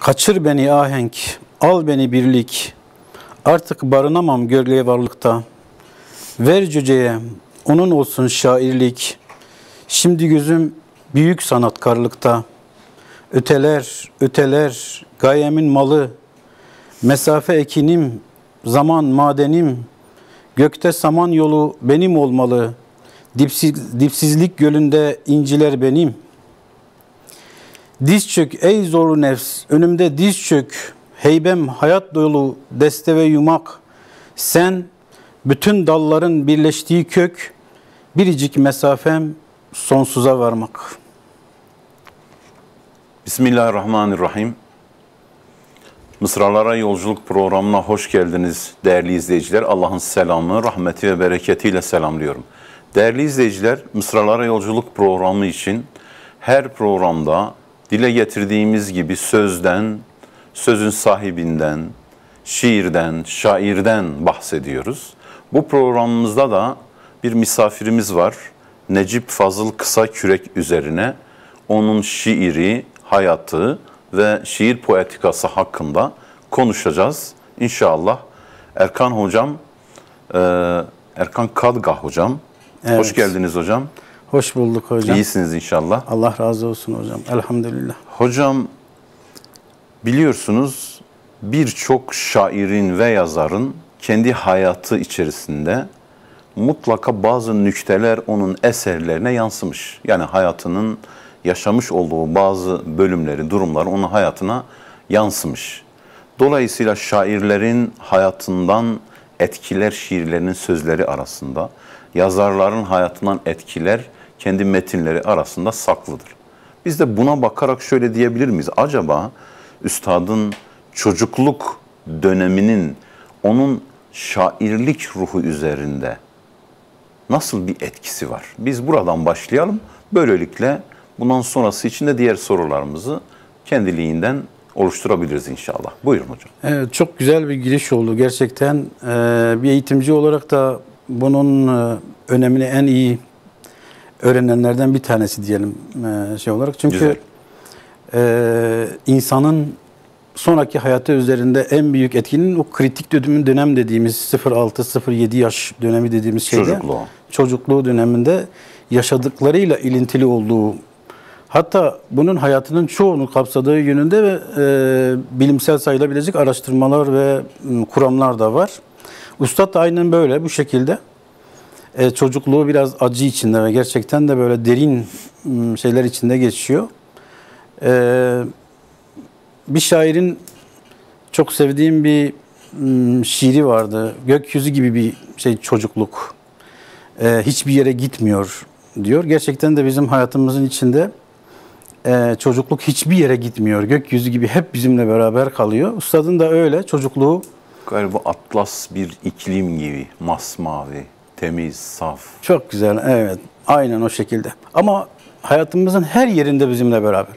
Kaçır beni ahenk, al beni birlik. Artık barınamam gölge varlıkta. Ver cüceye, onun olsun şairlik. Şimdi gözüm büyük sanatkarlıkta. Öteler, öteler, gayemin malı. Mesafe ekinim, zaman madenim. Gökte saman yolu benim olmalı. Dipsizlik gölünde inciler benim. Diz çök ey zorlu nefs, önümde diz çök. Heybem hayat dolu deste ve yumak. Sen bütün dalların birleştiği kök. Biricik mesafem sonsuza varmak. Bismillahirrahmanirrahim. Mısralara Yolculuk programına hoş geldiniz değerli izleyiciler. Allah'ın selamı, rahmeti ve bereketiyle selamlıyorum. Değerli izleyiciler, Mısralara Yolculuk programı için her programda dile getirdiğimiz gibi sözden, sözün sahibinden, şiirden, şairden bahsediyoruz. Bu programımızda da bir misafirimiz var. Necip Fazıl Kısakürek üzerine onun şiiri, hayatı ve şiir poetikası hakkında konuşacağız. İnşallah Erkan Hocam, Erkan Kadgah Hocam. Evet. Hoş geldiniz hocam. Hoş bulduk hocam. İyisiniz inşallah. Allah razı olsun hocam. Elhamdülillah. Hocam biliyorsunuz birçok şairin ve yazarın kendi hayatı içerisinde mutlaka bazı nükteler onun eserlerine yansımış. Yani hayatının yaşamış olduğu bazı bölümleri, durumlar onun hayatına yansımış. Dolayısıyla şairlerin hayatından etkiler şiirlerinin sözleri arasında, yazarların hayatından etkiler kendi metinleri arasında saklıdır. Biz de buna bakarak şöyle diyebilir miyiz? Acaba üstadın çocukluk döneminin onun şairlik ruhu üzerinde nasıl bir etkisi var? Biz buradan başlayalım. Böylelikle bundan sonrası için de diğer sorularımızı kendiliğinden oluşturabiliriz inşallah. Buyurun hocam. Evet, çok güzel bir giriş oldu. Gerçekten bir eğitimci olarak da bunun önemini en iyi öğrenenlerden bir tanesi diyelim şey olarak. Çünkü insanın sonraki hayatı üzerinde en büyük etkinin o kritik dönem dediğimiz 0-6-0-7 yaş dönemi dediğimiz şeyde çocukluğu döneminde yaşadıklarıyla ilintili olduğu, hatta bunun hayatının çoğunu kapsadığı yönünde ve bilimsel sayılabilecek araştırmalar ve kuramlar da var. Üstad da aynen böyle bu şekilde çocukluğu biraz acı içinde ve gerçekten de böyle derin şeyler içinde geçiyor. Bir şairin çok sevdiğim bir şiiri vardı. Gökyüzü gibi bir şey çocukluk. Hiçbir yere gitmiyor diyor. Gerçekten de bizim hayatımızın içinde çocukluk hiçbir yere gitmiyor. Gökyüzü gibi hep bizimle beraber kalıyor. Üstadın da öyle çocukluğu. Galiba atlas bir iklim gibi masmavi, temiz, saf. Çok güzel, evet. Aynen o şekilde. Ama hayatımızın her yerinde bizimle beraber.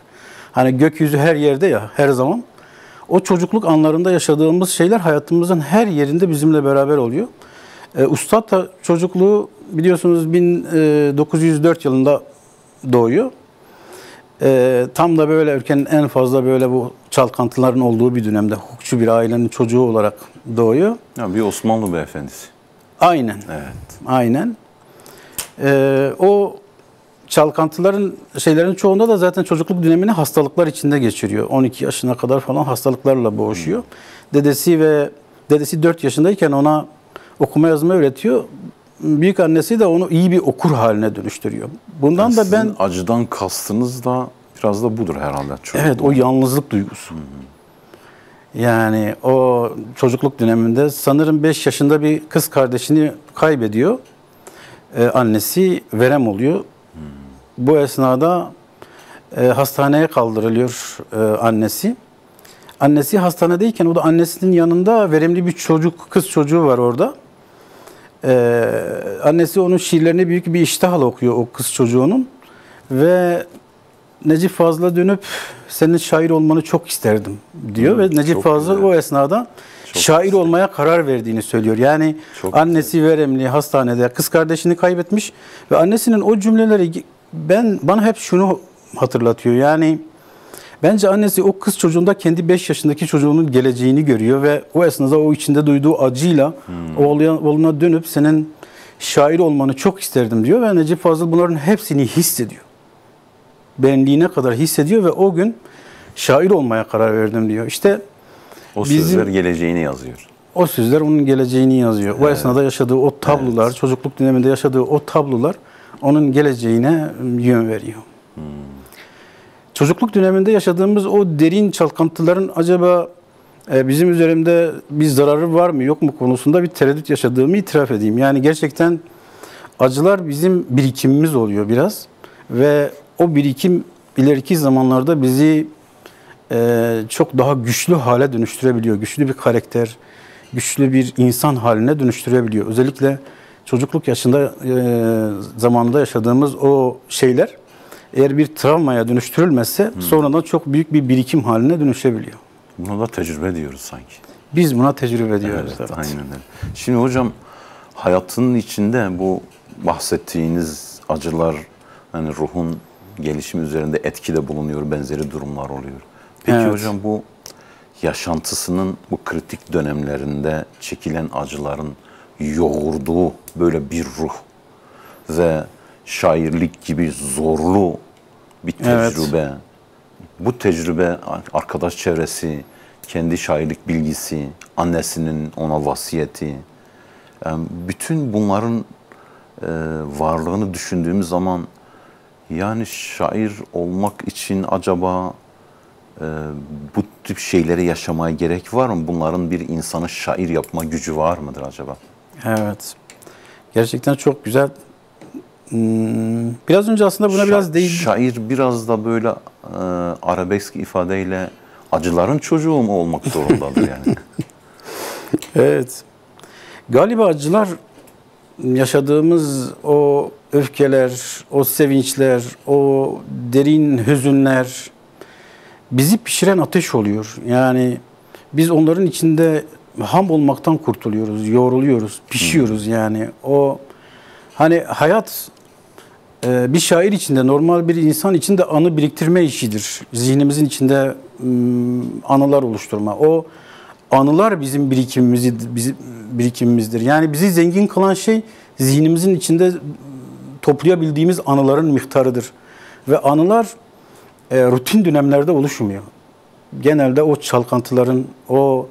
Hani gökyüzü her yerde ya, her zaman. O çocukluk anlarında yaşadığımız şeyler hayatımızın her yerinde bizimle beraber oluyor. Üstad da çocukluğu biliyorsunuz 1904 yılında doğuyor. Tam da böyle ülkenin en fazla böyle bu çalkantıların olduğu bir dönemde hukukçu bir ailenin çocuğu olarak doğuyor. Ya bir Osmanlı beyefendisi. Aynen. Evet. Aynen. O çalkantıların şeylerin çoğunda da zaten çocukluk dönemini hastalıklar içinde geçiriyor. 12 yaşına kadar falan hastalıklarla boğuşuyor. Dedesi 4 yaşındayken ona okuma yazma öğretiyor. Büyük annesi de onu iyi bir okur haline dönüştürüyor. Bundan yani da ben acıdan kastınız da biraz da budur herhalde. Evet, o yalnızlık duygusu. Yani o çocukluk döneminde sanırım 5 yaşında bir kız kardeşini kaybediyor. Annesi verem oluyor. Bu esnada hastaneye kaldırılıyor annesi. Annesi hastanedeyken o da annesinin yanında veremli bir çocuk, kız çocuğu var orada. Annesi onun şiirlerini büyük bir iştahla okuyor o kız çocuğunun. Ve Necip Fazıl'a dönüp senin şair olmanı çok isterdim diyor. Ve Necip Fazıl o esnada şair olmaya karar verdiğini söylüyor. Yani annesi veremli, hastanede, kız kardeşini kaybetmiş ve annesinin o cümleleri bana hep şunu hatırlatıyor. Yani Bence annesi o kız çocuğunda kendi 5 yaşındaki çocuğunun geleceğini görüyor ve o esnada o içinde duyduğu acıyla oğluna dönüp senin şair olmanı çok isterdim diyor ve Necip Fazıl bunların hepsini hissediyor. Benliğine kadar hissediyor ve o gün şair olmaya karar verdim diyor. İşte o sözler geleceğini yazıyor. O sözler onun geleceğini yazıyor. O esnada yaşadığı o tablolar, çocukluk döneminde yaşadığı o tablolar onun geleceğine yön veriyor. Çocukluk döneminde yaşadığımız o derin çalkantıların acaba bizim üzerimde bir zararı var mı yok mu konusunda bir tereddüt yaşadığımı itiraf edeyim. Yani gerçekten acılar bizim birikimimiz oluyor biraz ve o birikim ileriki zamanlarda bizi çok daha güçlü hale dönüştürebiliyor. Güçlü bir karakter, güçlü bir insan haline dönüştürebiliyor. Özellikle çocukluk yaşında zamanında yaşadığımız o şeyler eğer bir travmaya dönüştürülmezse sonradan çok büyük bir birikim haline dönüşebiliyor. Buna da tecrübe diyoruz sanki. Biz buna tecrübe ediyoruz. Evet, aynen öyle. Şimdi hocam hayatının içinde bu bahsettiğiniz acılar hani ruhun gelişimi üzerinde etkide bulunuyor, benzeri durumlar oluyor. Peki hocam bu yaşantısının bu kritik dönemlerinde çekilen acıların yoğurduğu böyle bir ruh ve şairlik gibi zorlu bir tecrübe. Bu tecrübe arkadaş çevresi, kendi şairlik bilgisi, annesinin ona vasiyeti, yani bütün bunların varlığını düşündüğümüz zaman yani şair olmak için acaba bu tip şeyleri yaşamaya gerek var mı? Bunların bir insanı şair yapma gücü var mıdır acaba? Evet. Gerçekten çok güzel. Biraz önce aslında buna biraz değindim. Şair biraz da böyle arabesk ifadeyle acıların çocuğu mu olmak zorundadır yani? Evet. Galiba acılar yaşadığımız o öfkeler, o sevinçler, o derin hüzünler bizi pişiren ateş oluyor. Yani biz onların içinde ham olmaktan kurtuluyoruz, yoğruluyoruz, pişiyoruz yani. O hani hayat bir şair içinde, normal bir insan içinde anı biriktirme işidir. Zihnimizin içinde anılar oluşturma. O anılar bizim birikimimizdir. Yani bizi zengin kılan şey zihnimizin içinde toplayabildiğimiz anıların miktarıdır. Ve anılar rutin dönemlerde oluşmuyor. Genelde o çalkantıların, o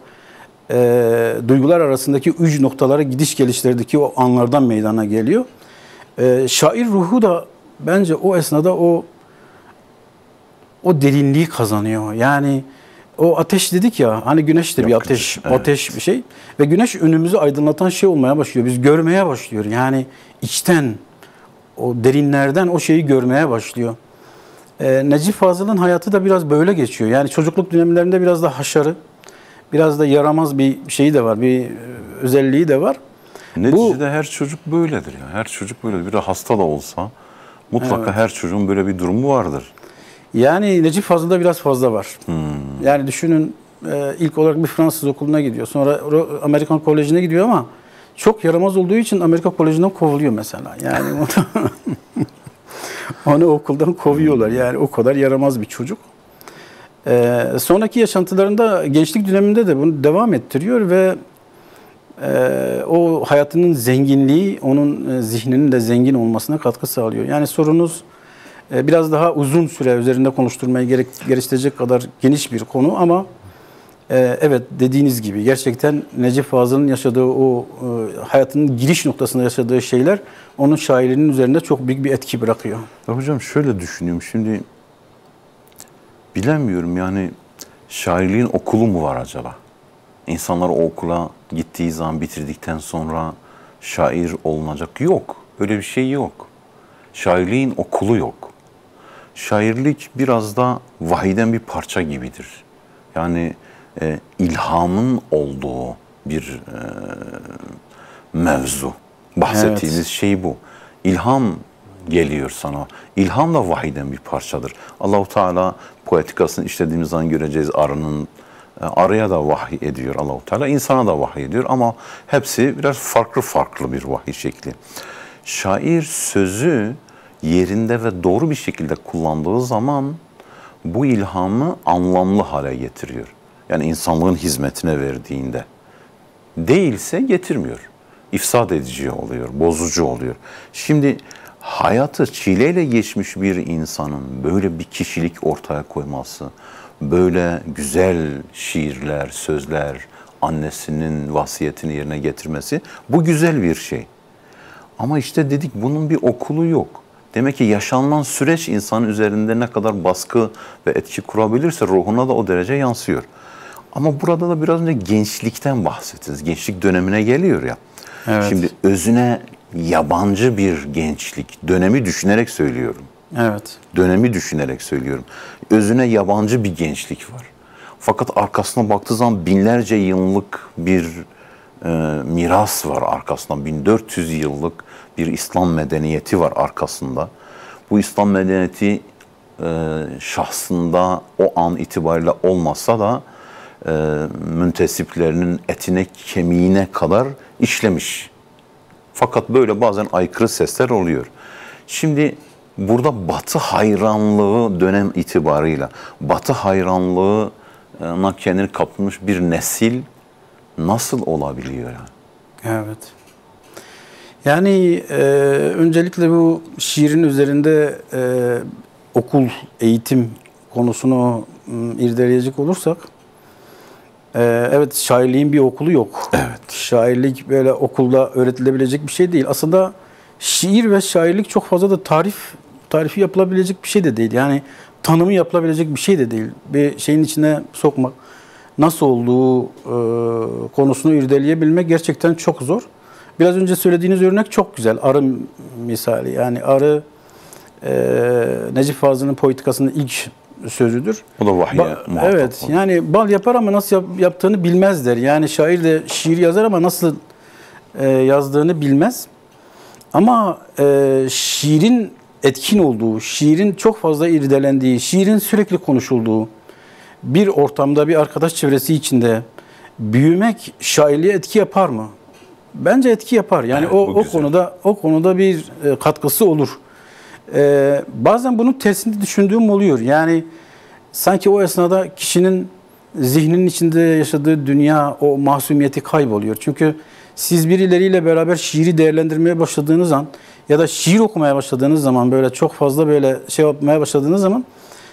duygular arasındaki uç noktalara gidiş gelişlerdeki o anlardan meydana geliyor. Şair ruhu da bence o esnada o derinliği kazanıyor. Yani o ateş dedik ya, hani güneş de bir ateş, ateş bir şey ve güneş önümüzü aydınlatan şey olmaya başlıyor. Biz görmeye başlıyor. Yani içten, o derinlerden o şeyi görmeye başlıyor. Necip Fazıl'ın hayatı da biraz böyle geçiyor. Yani çocukluk dönemlerinde biraz da haşarı, biraz da yaramaz bir şeyi de var, bir özelliği de var. Neticede her çocuk böyledir ya. Her çocuk böyledir. Bir de hasta da olsa mutlaka her çocuğun böyle bir durumu vardır. Yani Necip Fazıl'da biraz fazla var. Yani düşünün ilk olarak bir Fransız okuluna gidiyor. Sonra Amerikan Koleji'ne gidiyor ama çok yaramaz olduğu için Amerika Koleji'nden kovuluyor mesela. Yani onu okuldan kovuyorlar. Yani o kadar yaramaz bir çocuk. Sonraki yaşantılarında gençlik döneminde de bunu devam ettiriyor ve o hayatının zenginliği onun zihninin de zengin olmasına katkı sağlıyor. Yani sorunuz biraz daha uzun süre üzerinde konuşturmayı gerektirecek kadar geniş bir konu ama evet dediğiniz gibi gerçekten Necip Fazıl'ın yaşadığı o hayatının giriş noktasında yaşadığı şeyler onun şairinin üzerinde çok büyük bir etki bırakıyor. Ya hocam şöyle düşünüyorum şimdi bilemiyorum yani şairliğin okulu mu var acaba? İnsanlar o okula gittiği zaman bitirdikten sonra şair olunacak. Yok. Öyle bir şey yok. Şairliğin okulu yok. Şairlik biraz da vahiden bir parça gibidir. Yani ilhamın olduğu bir mevzu. Bahsettiğimiz şey bu. İlham geliyor sana. İlham da vahiden bir parçadır. Allah-u Teala poetikasını işlediğimiz zaman göreceğiz araya da vahiy ediyor Allah-u Teala, insana da vahiy ediyor ama hepsi biraz farklı bir vahiy şekli. Şair sözü yerinde ve doğru bir şekilde kullandığı zaman bu ilhamı anlamlı hale getiriyor. Yani insanlığın hizmetine verdiğinde. Değilse getirmiyor. İfsad edici oluyor, bozucu oluyor. Şimdi hayatı çileyle geçmiş bir insanın böyle bir kişilik ortaya koyması, böyle güzel şiirler, sözler, annesinin vasiyetini yerine getirmesi, bu güzel bir şey. Ama işte dedik bunun bir okulu yok. Demek ki yaşanılan süreç insanın üzerinde ne kadar baskı ve etki kurabilirse ruhuna da o derece yansıyor. Ama burada da biraz önce gençlikten bahsettiniz. Gençlik dönemine geliyor ya. Evet. Şimdi özüne yabancı bir gençlik, dönemi düşünerek söylüyorum. Evet. Dönemi düşünerek söylüyorum. Özüne yabancı bir gençlik var. Fakat arkasına baktığı zaman binlerce yıllık bir miras var arkasında. 1400 yıllık bir İslam medeniyeti var arkasında. Bu İslam medeniyeti şahsında o an itibariyle olmasa da müntesiplerinin etine kemiğine kadar işlemiş. Fakat böyle bazen aykırı sesler oluyor. Şimdi burada Batı hayranlığı dönem itibarıyla, Batı hayranlığına kendini kapılmış bir nesil nasıl olabiliyor yani? Evet. Yani öncelikle bu şiirin üzerinde okul, eğitim konusunu irdeleyecek olursak, evet, şairliğin bir okulu yok. Evet. Şairlik böyle okulda öğretilebilecek bir şey değil. Aslında şiir ve şairlik çok fazla da tarifi yapılabilecek bir şey de değil. Yani tanımı yapılabilecek bir şey de değil. Bir şeyin içine sokmak, nasıl olduğu konusunu irdeleyebilmek gerçekten çok zor. Biraz önce söylediğiniz örnek çok güzel. Arı misali. Yani arı Necip Fazıl'ın Poetikası'nın ilk sözüdür. O da vahye muhatap. Evet. Olur. Yani bal yapar ama nasıl yaptığını bilmez der. Yani şair de şiir yazar ama nasıl yazdığını bilmez. Ama şiirin etkin olduğu, şiirin çok fazla irdelendiği, şiirin sürekli konuşulduğu bir ortamda, bir arkadaş çevresi içinde büyümek şairliğe etki yapar mı? Bence etki yapar. Yani evet, o konuda bir katkısı olur. Bazen bunun tersini düşündüğüm oluyor. Yani sanki o esnada kişinin zihninin içinde yaşadığı dünya, o masumiyeti kayboluyor. Çünkü siz birileriyle beraber şiiri değerlendirmeye başladığınız an ya da şiir okumaya başladığınız zaman, böyle çok fazla böyle şey yapmaya başladığınız zaman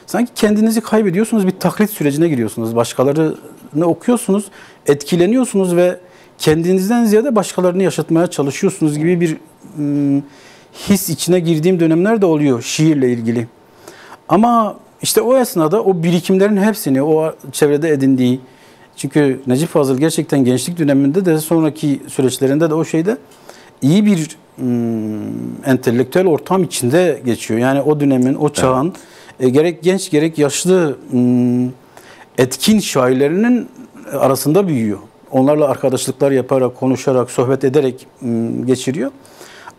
sanki kendinizi kaybediyorsunuz, bir taklit sürecine giriyorsunuz. Başkalarını okuyorsunuz, etkileniyorsunuz ve kendinizden ziyade başkalarını yaşatmaya çalışıyorsunuz gibi bir his içine girdiğim dönemler de oluyor şiirle ilgili. Ama işte o esnada o birikimlerin hepsini o çevrede edindiği, çünkü Necip Fazıl gerçekten gençlik döneminde de sonraki süreçlerinde de o şeyde iyi bir entelektüel ortam içinde geçiyor. Yani o dönemin, o çağın gerek genç gerek yaşlı etkin şairlerinin arasında büyüyor. Onlarla arkadaşlıklar yaparak, konuşarak, sohbet ederek geçiriyor.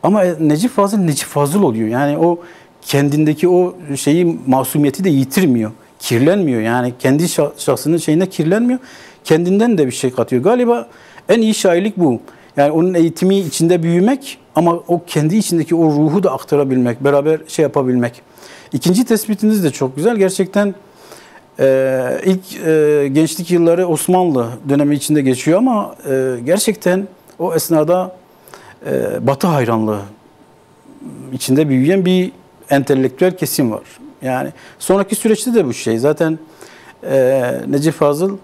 Ama Necip Fazıl oluyor. Yani o kendindeki o şeyi, masumiyeti de yitirmiyor. Kirlenmiyor. Yani kendi şahsının şeyine kirlenmiyor. Kendinden de bir şey katıyor. Galiba en iyi şairlik bu. Yani onun eğitimi içinde büyümek ama o kendi içindeki o ruhu da aktarabilmek, beraber şey yapabilmek. İkinci tespitiniz de çok güzel. Gerçekten ilk gençlik yılları Osmanlı dönemi içinde geçiyor ama gerçekten o esnada Batı hayranlığı içinde büyüyen bir entelektüel kesim var. Yani sonraki süreçte de bu şey. Zaten Necip Fazıl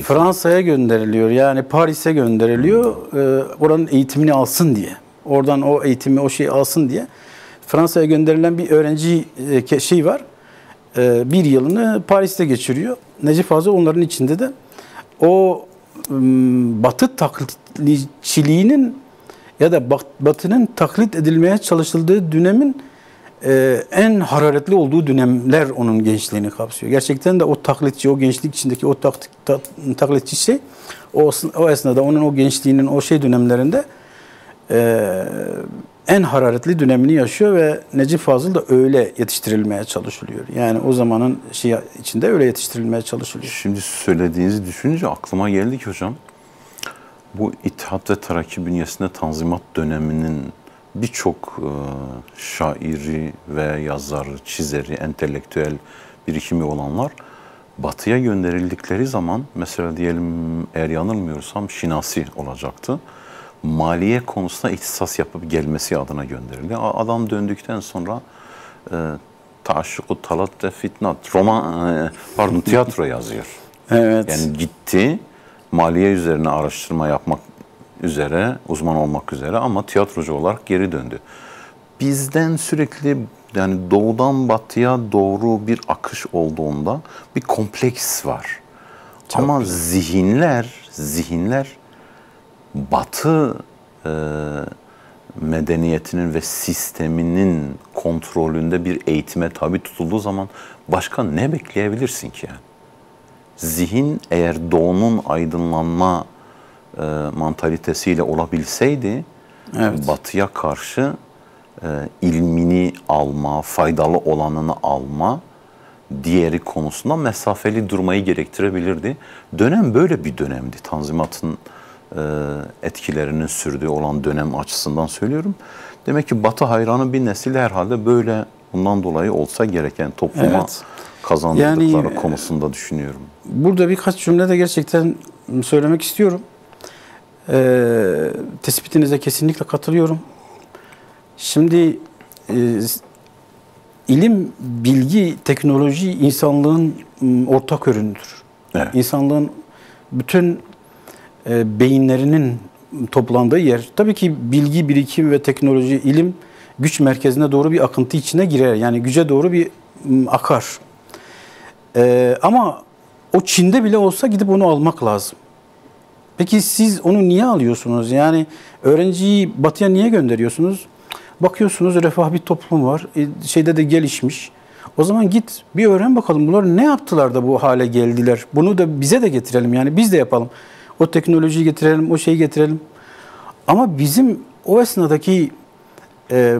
Fransa'ya gönderiliyor. Yani Paris'e gönderiliyor. Oranın eğitimini alsın diye. Oradan o eğitimi, o şeyi alsın diye. Fransa'ya gönderilen bir öğrenci şey var. Bir yılını Paris'te geçiriyor. Necip Fazıl onların içinde de o Batı taklitçiliğinin ya da Batı'nın taklit edilmeye çalışıldığı dönemin en hararetli olduğu dönemler onun gençliğini kapsıyor. Gerçekten de o taklitçi, o gençlik içindeki o taklitçi şey, o esnada onun o gençliğinin o şey dönemlerinde en hararetli dönemini yaşıyor ve Necip Fazıl da öyle yetiştirilmeye çalışılıyor. Yani o zamanın şey içinde öyle yetiştirilmeye çalışılıyor. Şimdi söylediğinizi düşününce aklıma geldi ki hocam, bu İttihat ve Terakki bünyesinde Tanzimat döneminin birçok şairi ve yazarı, çizeri, entelektüel birikimi olanlar Batı'ya gönderildikleri zaman, mesela diyelim eğer yanılmıyorsam Şinasi olacaktı. Maliye konusunda ihtisas yapıp gelmesi adına gönderildi. Adam döndükten sonra Taşşuku Talat ve Fitnat tiyatro yazıyor. Evet. Yani gitti maliye üzerine araştırma yapmak üzere, uzman olmak üzere ama tiyatrocu olarak geri döndü. Bizden sürekli yani doğudan batıya doğru bir akış olduğunda bir kompleks var. Çok ama güzel. zihinler Batı medeniyetinin ve sisteminin kontrolünde bir eğitime tabi tutulduğu zaman başka ne bekleyebilirsin ki yani? Zihin eğer doğunun aydınlanma mantalitesiyle olabilseydi, Evet. Batı'ya karşı ilmini alma, faydalı olanını alma, diğeri konusunda mesafeli durmayı gerektirebilirdi. Dönem böyle bir dönemdi. Tanzimat'ın etkilerinin sürdüğü olan dönem açısından söylüyorum. Demek ki Batı hayranı bir nesil herhalde böyle bundan dolayı olsa gereken topluma kazandırdıkları konusunda düşünüyorum. Burada birkaç cümle de gerçekten söylemek istiyorum. Tespitinize kesinlikle katılıyorum. Şimdi ilim, bilgi, teknoloji insanlığın ortak ürünüdür. Evet. İnsanlığın bütün beyinlerinin toplandığı yer. Tabii ki bilgi, birikim ve teknoloji, ilim güç merkezine doğru bir akıntı içine girer. Yani güce doğru bir akar. Ama o Çin'de bile olsa gidip onu almak lazım. Peki siz onu niye alıyorsunuz? Yani öğrenciyi batıya niye gönderiyorsunuz? Bakıyorsunuz refah bir toplum var. Şeyde de gelişmiş. O zaman git bir öğren bakalım bunlar ne yaptılar da bu hale geldiler. Bunu da bize de getirelim. Yani biz de yapalım. O teknolojiyi getirelim, o şeyi getirelim. Ama bizim o esnadaki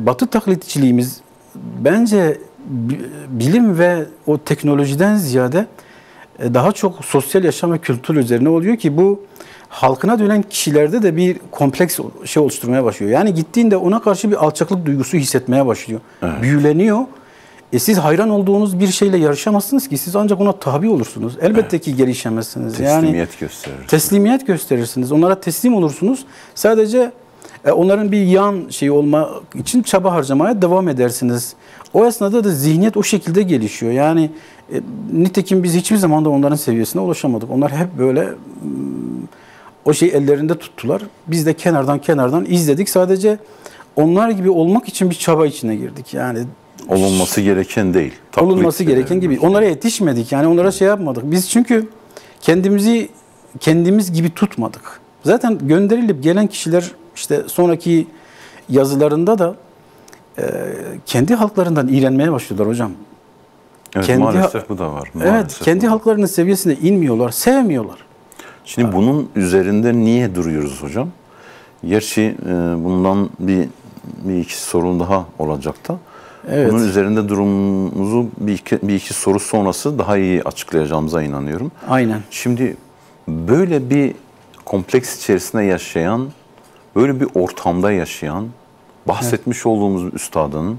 Batı taklitçiliğimiz bence bilim ve o teknolojiden ziyade daha çok sosyal yaşam ve kültür üzerine oluyor ki bu halkına dönen kişilerde de bir kompleks şey oluşturmaya başlıyor. Yani gittiğinde ona karşı bir alçaklık duygusu hissetmeye başlıyor. Evet. Büyüleniyor. Siz hayran olduğunuz bir şeyle yarışamazsınız ki. Siz ancak ona tabi olursunuz. Elbette ki gelişemezsiniz. Teslimiyet gösterirsiniz. Teslimiyet gösterirsiniz. Onlara teslim olursunuz. Sadece onların bir yan şeyi olmak için çaba harcamaya devam edersiniz. O esnada da zihniyet o şekilde gelişiyor. Yani nitekim biz hiçbir zaman da onların seviyesine ulaşamadık. Onlar hep böyle o şeyi ellerinde tuttular. Biz de kenardan izledik. Sadece onlar gibi olmak için bir çaba içine girdik. Yani olunması gereken değil. Olunması gereken gibi. Onlara yetişmedik. Yani onlara şey yapmadık. Biz çünkü kendimiz gibi tutmadık. Zaten gönderilip gelen kişiler işte sonraki yazılarında da kendi halklarından iğrenmeye başlıyorlar hocam. Evet, maalesef bu da var. Evet, kendi halklarının seviyesine inmiyorlar, sevmiyorlar. Şimdi bunun üzerinde niye duruyoruz hocam? Gerçi bundan bir iki sorun daha olacak da. Evet. Bunun üzerinde durumumuzu bir iki soru sonrası daha iyi açıklayacağımıza inanıyorum. Aynen. Şimdi böyle bir kompleks içerisinde yaşayan, böyle bir ortamda yaşayan, bahsetmiş olduğumuz üstadın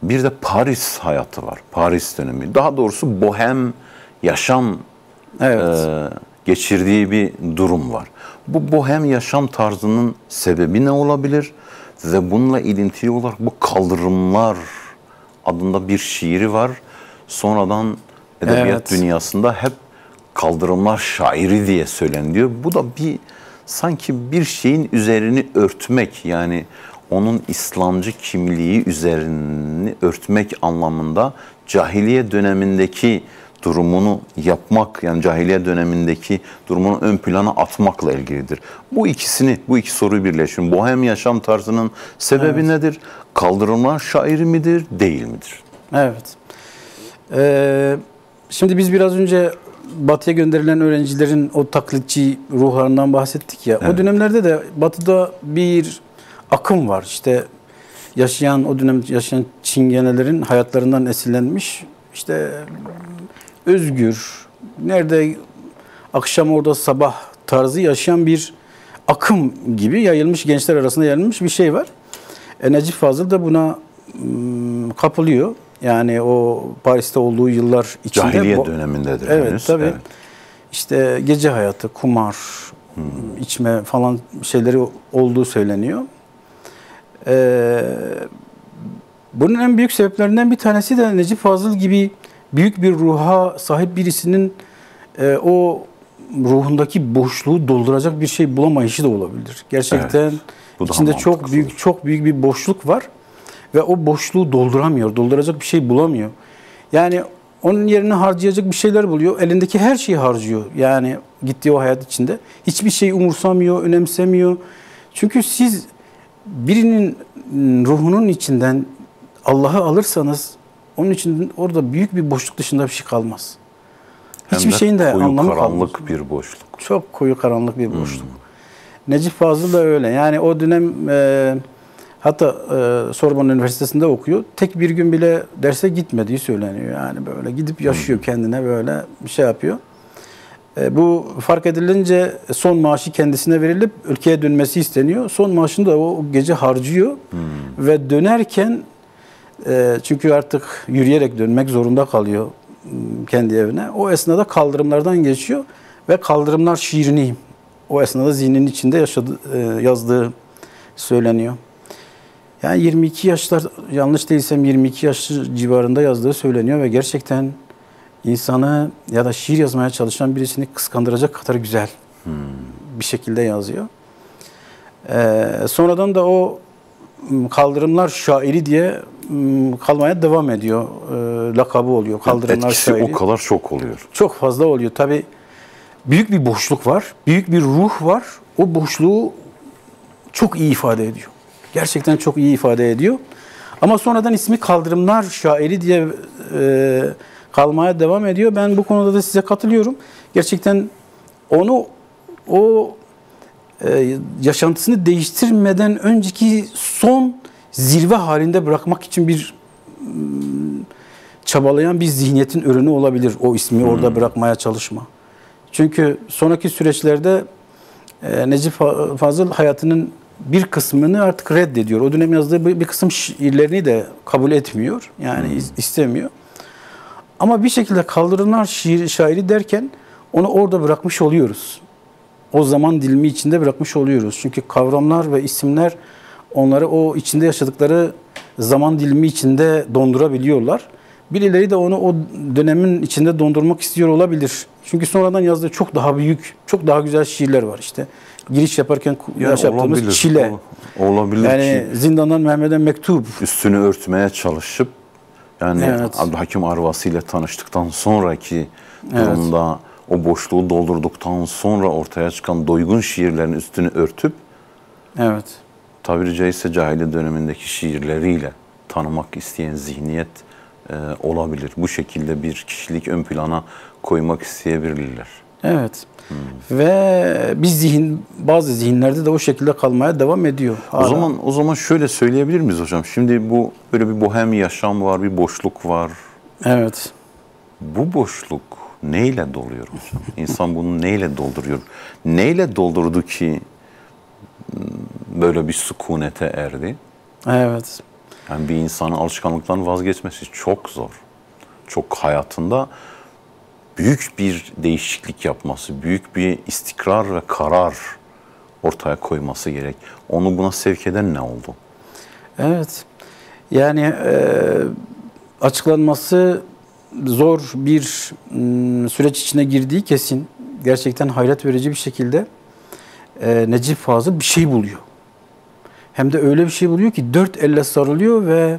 bir de Paris hayatı var. Paris dönemi. Daha doğrusu bohem yaşam geçirdiği bir durum var. Bu bohem yaşam tarzının sebebi ne olabilir? Ve bununla ilintili olarak bu Kaldırımlar adında bir şiiri var. Sonradan edebiyat dünyasında hep Kaldırımlar şairi diye söyleniyor. Bu da sanki bir şeyin üzerini örtmek, yani onun İslamcı kimliği üzerini örtmek anlamında cahiliye dönemindeki durumunu yapmak, yani cahiliye dönemindeki durumunu ön plana atmakla ilgilidir. Bu iki soruyu birleştirin. Bohem yaşam tarzının sebebi nedir? Kaldırımlar şairi midir, değil midir? Evet. Şimdi biz biraz önce Batı'ya gönderilen öğrencilerin o taklitçi ruhlarından bahsettik ya. Evet. O dönemlerde de Batı'da bir akım var. İşte o dönem yaşayan Çingenelerin hayatlarından esinlenmiş, işte özgür, nerede akşam orada sabah tarzı yaşayan bir akım gibi yayılmış, gençler arasında yayılmış bir şey var. Necip Fazıl da buna kapılıyor. Yani o Paris'te olduğu yıllar içinde. Cahiliye dönemindedir. Evet, henüz. tabii. Evet. İşte gece hayatı, kumar, içme falan şeyleri olduğu söyleniyor. Bunun en büyük sebeplerinden bir tanesi de Necip Fazıl gibi büyük bir ruha sahip birisinin o ruhundaki boşluğu dolduracak bir şey bulamayışı da olabilir. Gerçekten Evet, içinde çok büyük bir boşluk var ve o boşluğu dolduramıyor, dolduracak bir şey bulamıyor. Yani onun yerine harcayacak bir şeyler buluyor. Elindeki her şeyi harcıyor. Yani gittiği o hayat içinde. Hiçbir şeyi umursamıyor, önemsemiyor. Çünkü siz birinin ruhunun içinden Allah'ı alırsanız onun için orada büyük bir boşluk dışında bir şey kalmaz. Hiçbir şeyin de anlamı kalmaz. Karanlık bir boşluk. Çok koyu karanlık bir boşluk. Necip Fazıl da öyle. Yani o dönem hatta Sorbonne Üniversitesi'nde okuyor. Tek bir gün bile derse gitmediği söyleniyor. Yani böyle gidip yaşıyor kendine, böyle bir şey yapıyor. Bu fark edilince son maaşı kendisine verilip ülkeye dönmesi isteniyor. Son maaşını da o gece harcıyor. Ve dönerken çünkü artık yürüyerek dönmek zorunda kalıyor kendi evine. O esnada kaldırımlardan geçiyor ve Kaldırımlar şiirini o esnada zihninin içinde yazdığı söyleniyor. Yani 22 yaşlar, yanlış değilsem 22 yaş civarında yazdığı söyleniyor ve gerçekten insanı ya da şiir yazmaya çalışan birisini kıskandıracak kadar güzel bir şekilde yazıyor. Sonradan da o Kaldırımlar şairi diye kalmaya devam ediyor. Lakabı oluyor. Kaldırımlar etkisi şairi. o kadar çok oluyor. Çok fazla oluyor. Tabii büyük bir boşluk var. Büyük bir ruh var. O boşluğu çok iyi ifade ediyor. Gerçekten çok iyi ifade ediyor. Ama sonradan ismi Kaldırımlar şairi diye kalmaya devam ediyor. Ben bu konuda da size katılıyorum. Gerçekten onu yaşantısını değiştirmeden önceki son zirve halinde bırakmak için bir çabalayan bir zihniyetin ürünü olabilir o ismi orada bırakmaya çalışma. Çünkü sonraki süreçlerde Necip Fazıl hayatının bir kısmını artık reddediyor. O dönem yazdığı bir kısım şiirlerini de kabul etmiyor. Yani istemiyor. Ama bir şekilde Kaldırımlar şairi derken onu orada bırakmış oluyoruz. O zaman dilimi içinde bırakmış oluyoruz. Çünkü kavramlar ve isimler onları o içinde yaşadıkları zaman dilimi içinde dondurabiliyorlar. Birileri de onu o dönemin içinde dondurmak istiyor olabilir. Çünkü sonradan yazdığı çok daha büyük, çok daha güzel şiirler var işte. Giriş yaparken yaptığımız Çile. Olabilir yani ki, Zindandan Mehmet'e Mektup. Üstünü örtmeye çalışıp yani Abdülhakim Arvasi ile tanıştıktan sonraki durumda o boşluğu doldurduktan sonra ortaya çıkan doygun şiirlerin üstünü örtüp tabiri caizse cahiliye dönemindeki şiirleriyle tanımak isteyen zihniyet olabilir. Bu şekilde bir kişilik ön plana koymak isteyebilirler. Evet. Ve bazı zihinlerde de o şekilde kalmaya devam ediyor. O zaman şöyle söyleyebilir miyiz hocam? Şimdi bu böyle bir bohem yaşam var, bir boşluk var. Evet. Bu boşluk neyle doluyor hocam? İnsan bunu neyle dolduruyor? Neyle doldurdu ki böyle bir sükunete erdi? Evet. Yani bir insanın alışkanlıktan vazgeçmesi çok zor. Çok hayatında büyük bir değişiklik yapması, büyük bir istikrar ve karar ortaya koyması gerek. Onu buna sevk eden ne oldu? Evet. Yani açıklanması zor bir süreç içine girdiği kesin. Gerçekten hayret verici bir şekilde Necip Fazıl bir şey buluyor. Hem de öyle bir şey buluyor ki dört elle sarılıyor ve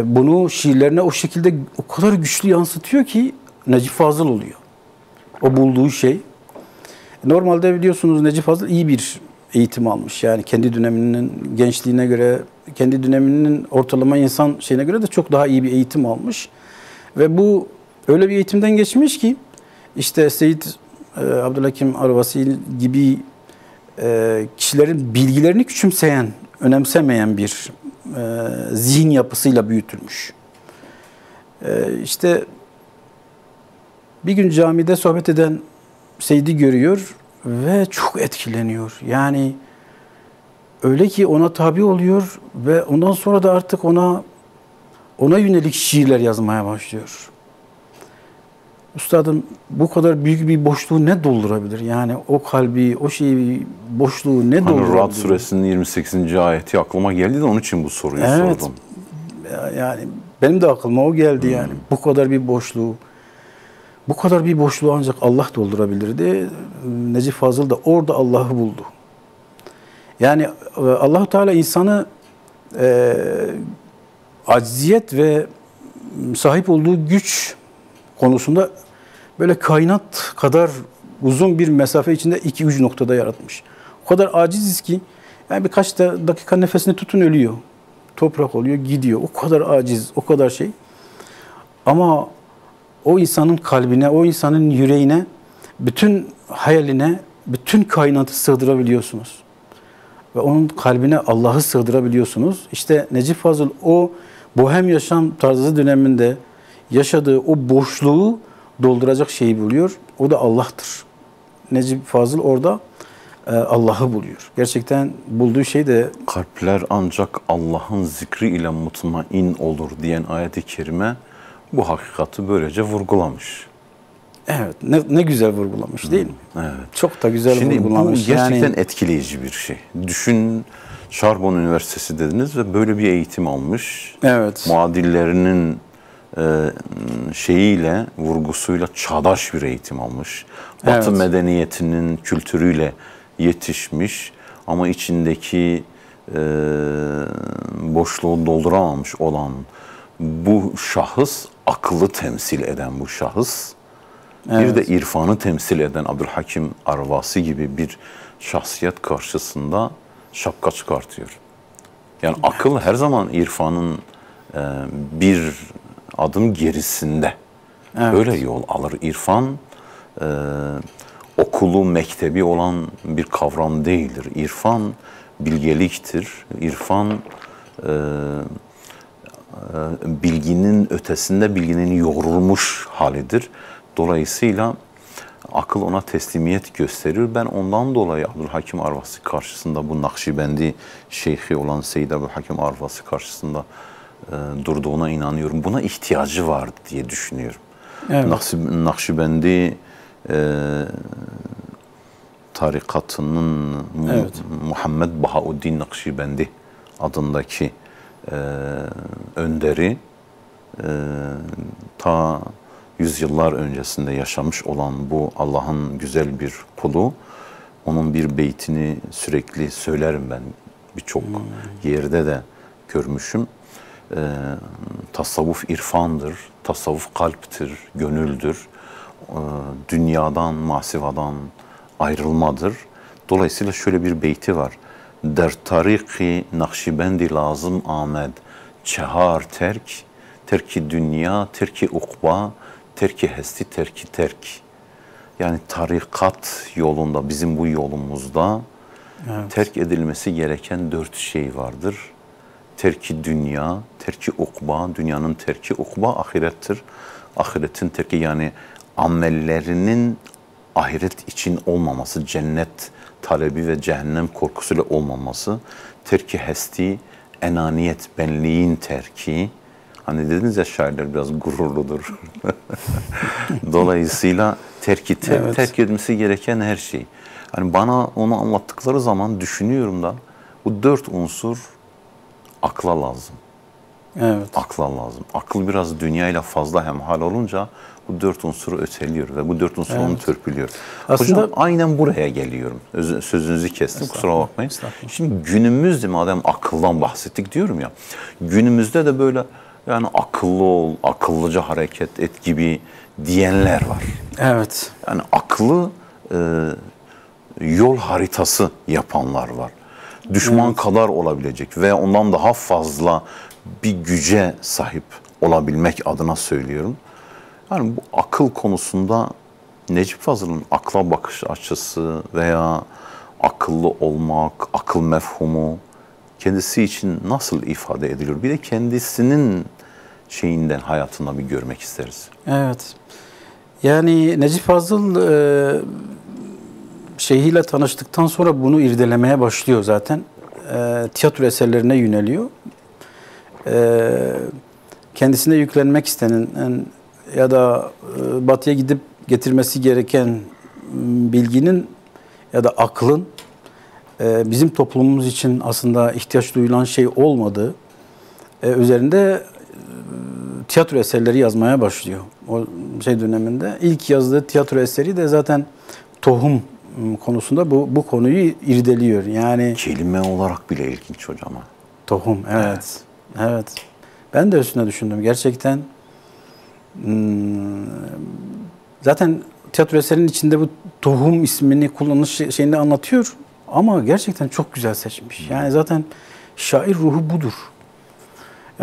bunu şiirlerine o şekilde o kadar güçlü yansıtıyor ki Necip Fazıl oluyor. O bulduğu şey. Normalde biliyorsunuz Necip Fazıl iyi bir eğitim almış. Yani kendi döneminin gençliğine göre, kendi döneminin ortalama insan şeyine göre de çok daha iyi bir eğitim almış. Ve bu öyle bir eğitimden geçmiş ki işte Seyyid Abdülhakim Arvasi gibi kişilerin bilgilerini küçümseyen, önemsemeyen bir zihin yapısıyla büyütülmüş. İşte bir gün camide sohbet eden Seyyid'i görüyor ve çok etkileniyor. Yani öyle ki ona tabi oluyor ve ondan sonra da artık ona yönelik şiirler yazmaya başlıyor. Üstadım, bu kadar büyük bir boşluğu ne doldurabilir? Yani o kalbi, o şeyi, boşluğu ne doldurabilir? Ra'd suresinin 28. ayeti aklıma geldi de onun için bu soruyu sordum. Yani benim de aklıma o geldi yani. Bu kadar bir boşluğu. Bu kadar bir boşluğu ancak Allah doldurabilirdi. Necip Fazıl da orada Allah'ı buldu. Yani Allah-u Teala insanı acziyet ve sahip olduğu güç konusunda böyle kainat kadar uzun bir mesafe içinde 2-3 noktada yaratmış. O kadar aciziz ki yani birkaç dakika nefesini tutun ölüyor. Toprak oluyor, gidiyor. O kadar aciz, o kadar şey. Ama o insanın kalbine, o insanın yüreğine, bütün hayaline, bütün kainatı sığdırabiliyorsunuz. Ve onun kalbine Allah'ı sığdırabiliyorsunuz. İşte Necip Fazıl o bohem yaşam tarzı döneminde yaşadığı o boşluğu dolduracak şeyi buluyor. O da Allah'tır. Necip Fazıl orada Allah'ı buluyor. Gerçekten bulduğu şey de... Kalpler ancak Allah'ın zikri ile mutmain olur diyen ayet-i kerime bu hakikati böylece vurgulamış. Evet, ne güzel vurgulamış değil mi? Evet. Çok da güzel vurgulamış. Şimdi bu gerçekten etkileyici bir şey. Düşün, Sorbonne Üniversitesi dediniz ve böyle bir eğitim almış. Evet. Muadillerinin şeyiyle, vurgusuyla çağdaş bir eğitim almış. Batı medeniyetinin kültürüyle yetişmiş ama içindeki boşluğu dolduramamış olan bu şahıs, akıllı temsil eden bu şahıs, bir de irfanı temsil eden Abdülhakim Arvasi gibi bir şahsiyet karşısında şapka çıkartıyor. Yani akıl her zaman irfanın bir adım gerisinde. Öyle yol alır. İrfan okulu, mektebi olan bir kavram değildir. İrfan bilgeliktir. İrfan bilginin ötesinde bilginin yoğrulmuş halidir. Dolayısıyla akıl ona teslimiyet gösterir. Ben ondan dolayı Abdülhakim Arvasi karşısında, bu Nakşibendi şeyhi olan Seyyid Abdülhakim Arvasi karşısında durduğuna inanıyorum. Buna ihtiyacı var diye düşünüyorum. Evet. Nakşibendi tarikatının Muhammed Bahauddin Nakşibendi adındaki önderi ta yüzyıllar öncesinde yaşamış olan bu Allah'ın güzel bir kulu, onun bir beytini sürekli söylerim ben. Birçok yerde de görmüşüm. Tasavvuf irfandır, tasavvuf kalptir, gönüldür. Dünyadan, masivadan ayrılmadır. Dolayısıyla şöyle bir beyti var. Der tariki Nakşibendi lazım Ahmed, çehar terki dünya, terki ukba, terki hesti, terki terk. Yani tarikat yolunda, bizim bu yolumuzda terk edilmesi gereken 4 şey vardır. Terki dünya, terki ukba, dünyanın terki ukba ahirettir. Ahiretin terki yani amellerinin ahiret için olmaması, cennet talebi ve cehennem korkusuyla olmaması, terki hesti, enaniyet, benliğin terki. Hani dediniz ya şairler biraz gururludur. Dolayısıyla terk edilmesi gereken her şey. Hani bana onu anlattıkları zaman düşünüyorum da bu 4 unsur akla lazım. Evet. Akla lazım. Akıl biraz dünyayla fazla hemhal olunca bu 4 unsuru öteliyor ve bu 4 unsur onu törpülüyor. Aslında, hocam aynen buraya geliyorum. Sözünüzü kestim, kusura bakmayın. Şimdi günümüzde madem akıldan bahsettik diyorum ya, günümüzde de böyle yani akıllı ol, akıllıca hareket et gibi diyenler var. Evet. Yani aklı yol haritası yapanlar var. Düşman kadar olabilecek ve ondan daha fazla bir güce sahip olabilmek adına söylüyorum. Yani bu akıl konusunda Necip Fazıl'ın akla bakış açısı veya akıllı olmak, akıl mefhumu kendisi için nasıl ifade ediliyor? Bir de kendisinin şeyinden, hayatında bir görmek isteriz. Evet. Yani Necip Fazıl şeyhiyle tanıştıktan sonra bunu irdelemeye başlıyor zaten. Tiyatro eserlerine yöneliyor. Kendisine yüklenmek istenen ya da batıya gidip getirmesi gereken bilginin ya da aklın bizim toplumumuz için aslında ihtiyaç duyulan şey olmadığı üzerinde tiyatro eserleri yazmaya başlıyor. O şey döneminde. İlk yazdığı tiyatro eseri de zaten tohum konusunda bu konuyu irdeliyor. Yani kelime olarak bile ilginç hocam. Tohum, evet. Evet. Ben de üstüne düşündüm. Gerçekten zaten tiyatro eserinin içinde bu tohum ismini kullanış şeyini anlatıyor ama gerçekten çok güzel seçmiş. Yani zaten şair ruhu budur.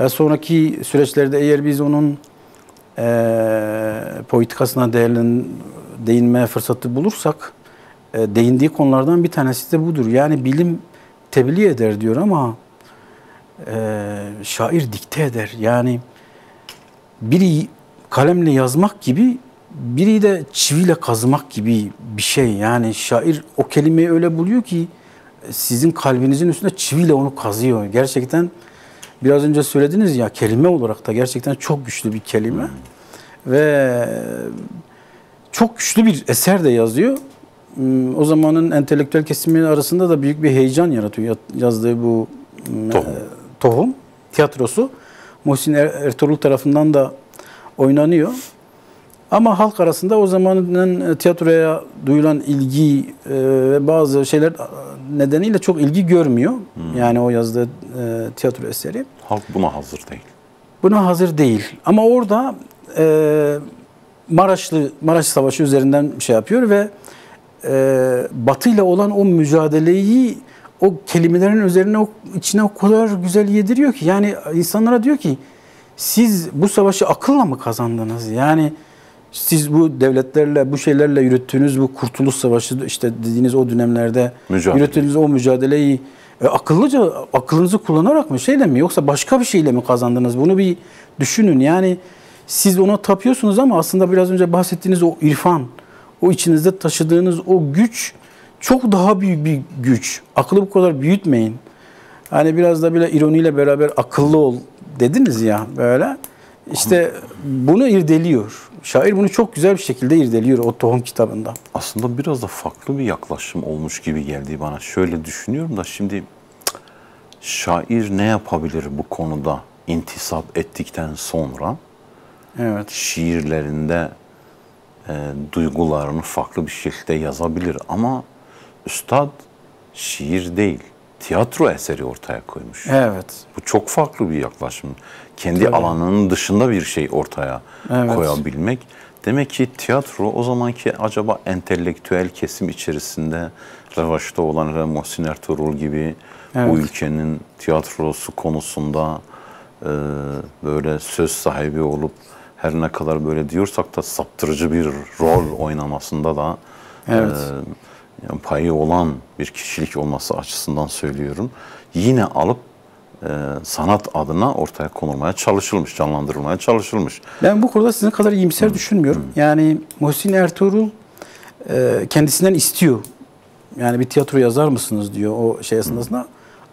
Sonraki süreçlerde eğer biz onun politikasına değinmeye fırsatı bulursak değindiği konulardan bir tanesi de budur. Yani bilim tebliğ eder diyor ama şair dikte eder. Yani biri kalemle yazmak gibi, biri de çiviyle kazımak gibi bir şey. Yani şair o kelimeyi öyle buluyor ki sizin kalbinizin üstünde çiviyle onu kazıyor. Gerçekten biraz önce söylediniz ya, kelime olarak da gerçekten çok güçlü bir kelime. Ve çok güçlü bir eser de yazıyor. O zamanın entelektüel kesimi arasında da büyük bir heyecan yaratıyor yazdığı bu Tohum tiyatrosu. Muhsin Ertuğrul tarafından da oynanıyor. Ama halk arasında o zamanın tiyatroya duyulan ilgi ve bazı şeyler nedeniyle çok ilgi görmüyor. Yani o yazdığı tiyatro eseri. Halk buna hazır değil. Buna hazır değil. Ama orada Maraş Savaşı üzerinden şey yapıyor ve Batı ile olan o mücadeleyi o kelimelerin üzerine içine o kadar güzel yediriyor ki, yani insanlara diyor ki siz bu savaşı akılla mı kazandınız? Yani siz bu devletlerle, bu şeylerle yürüttüğünüz bu Kurtuluş Savaşı, işte dediğiniz o dönemlerde yürüttüğünüz o mücadeleyi akıllıca, aklınızı kullanarak mı, şeyle mi, yoksa başka bir şeyle mi kazandınız? Bunu bir düşünün. Yani siz ona tapıyorsunuz ama aslında biraz önce bahsettiğiniz o irfan, o içinizde taşıdığınız o güç çok daha büyük bir güç. Akıllı bu kadar büyütmeyin. Hani biraz da böyle ironiyle beraber akıllı ol dediniz ya böyle. İşte bunu irdeliyor. Şair bunu çok güzel bir şekilde irdeliyor o Tohum kitabında. Aslında biraz da farklı bir yaklaşım olmuş gibi geldi bana. Şöyle düşünüyorum da şimdi şair ne yapabilir bu konuda intisap ettikten sonra? Evet. Şiirlerinde duygularını farklı bir şekilde yazabilir ama üstad şiir değil, tiyatro eseri ortaya koymuş. Evet. Bu çok farklı bir yaklaşım. Kendi alanının dışında bir şey ortaya koyabilmek. Demek ki tiyatro o zamanki acaba entelektüel kesim içerisinde revaçta olan Muhsin Ertuğrul gibi bu ülkenin tiyatrosu konusunda böyle söz sahibi olup her ne kadar böyle diyorsak da saptırıcı bir rol oynamasında da payı olan bir kişilik olması açısından söylüyorum. Yine alıp sanat adına ortaya konulmaya çalışılmış, canlandırılmaya çalışılmış. Ben bu konuda sizin kadar iyimser düşünmüyorum. Yani Muhsin Ertuğrul kendisinden istiyor. Yani bir tiyatro yazar mısınız diyor o şey esnasında.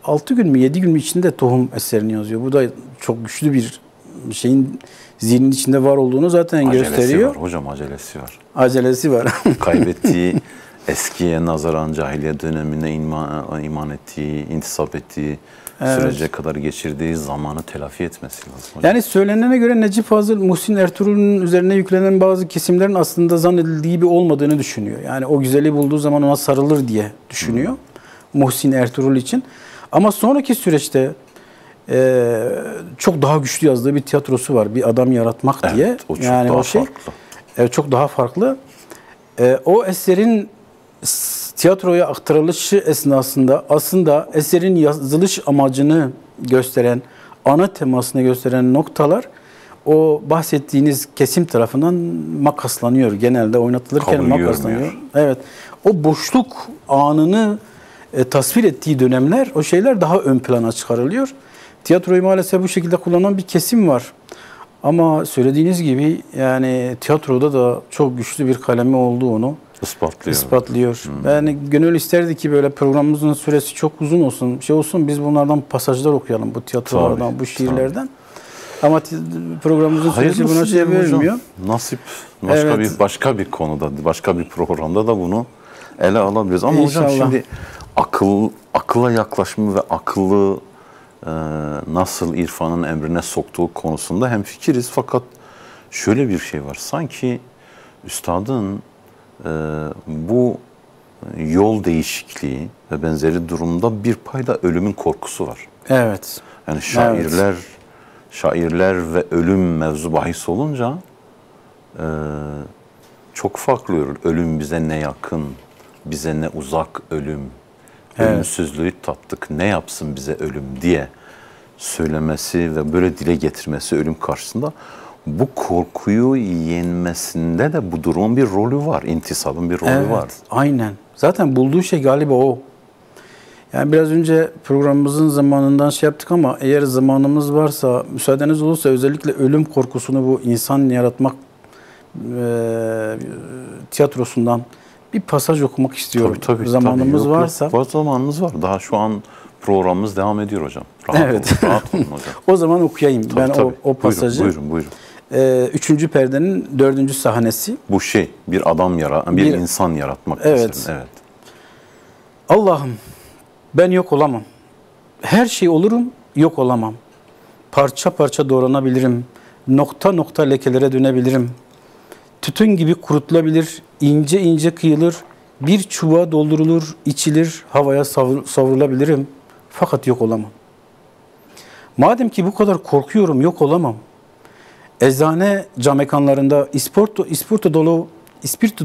6 gün mü 7 gün mü içinde Tohum eserini yazıyor. Bu da çok güçlü bir şeyin zihnin içinde var olduğunu zaten gösteriyor. Acelesi var hocam, acelesi var. Acelesi var. Kaybettiği, eskiye nazaran cahiliye dönemine iman ettiği, intisap ettiği sürece kadar geçirdiği zamanı telafi etmesi lazım hocam. Yani söylenene göre Necip Fazıl, Muhsin Ertuğrul'un üzerine yüklenen bazı kesimlerin aslında zannedildiği gibi olmadığını düşünüyor. Yani o güzeli bulduğu zaman ona sarılır diye düşünüyor Muhsin Ertuğrul için. Ama sonraki süreçte çok daha güçlü yazdığı bir tiyatrosu var. Bir Adam Yaratmak diye. O çok yani daha o şey farklı. çok daha farklı. O eserin tiyatroya aktarılışı esnasında aslında eserin yazılış amacını gösteren, ana temasını gösteren noktalar o bahsettiğiniz kesim tarafından makaslanıyor. Genelde oynatılırken kabul makaslanıyor. görmüyor. Evet. O boşluk anını tasvir ettiği dönemler, o şeyler daha ön plana çıkarılıyor. Tiyatroyu maalesef bu şekilde kullanan bir kesim var. Ama söylediğiniz gibi yani tiyatroda da çok güçlü bir kalemi olduğunu ispatlıyor. Yani gönül isterdi ki böyle programımızın süresi çok uzun olsun, şey olsun, biz bunlardan pasajlar okuyalım, bu tiyatrolardan, bu şiirlerden. Ama programımızın süresi buna şey vermiyor. Nasip başka bir konuda, başka bir programda da bunu ele alabiliriz. Ama İnşallah. hocam şimdi akılla yaklaşımı ve akıllı nasıl irfanın emrine soktuğu konusunda hemfikiriz. Fakat şöyle bir şey var. Sanki üstadın bu yol değişikliği ve benzeri durumda bir payda ölümün korkusu var. Evet. Yani şairler ve ölüm mevzu bahis olunca çok farklı. Ölüm bize ne yakın, bize ne uzak ölüm. Ölümsüzlüğü tattık, ne yapsın bize ölüm diye söylemesi ve böyle dile getirmesi ölüm karşısında, bu korkuyu yenmesinde de bu durumun bir rolü var. İntisabın bir rolü var. Aynen. Zaten bulduğu şey galiba o. Yani biraz önce programımızın zamanından şey yaptık ama eğer zamanımız varsa, müsaadeniz olursa özellikle ölüm korkusunu bu insan yaratmak tiyatrosundan bir pasaj okumak istiyorum. Tabii, zamanımız varsa. Yok. Zamanımız var. Daha şu an programımız devam ediyor hocam. Rahat olun hocam. O zaman okuyayım o pasajı. Buyurun. 3. perdenin 4. sahnesi. Bu bir insan yaratmak. Evet. Evet. Allah'ım, ben yok olamam. Her şey olurum, yok olamam. Parça parça doğranabilirim. Nokta nokta lekelere dönebilirim. Tütün gibi kurutulabilir, ince ince kıyılır, bir çubuğa doldurulur, içilir, havaya savrulabilirim. Fakat yok olamam. Madem ki bu kadar korkuyorum, yok olamam. Eczane camekanlarında ispirto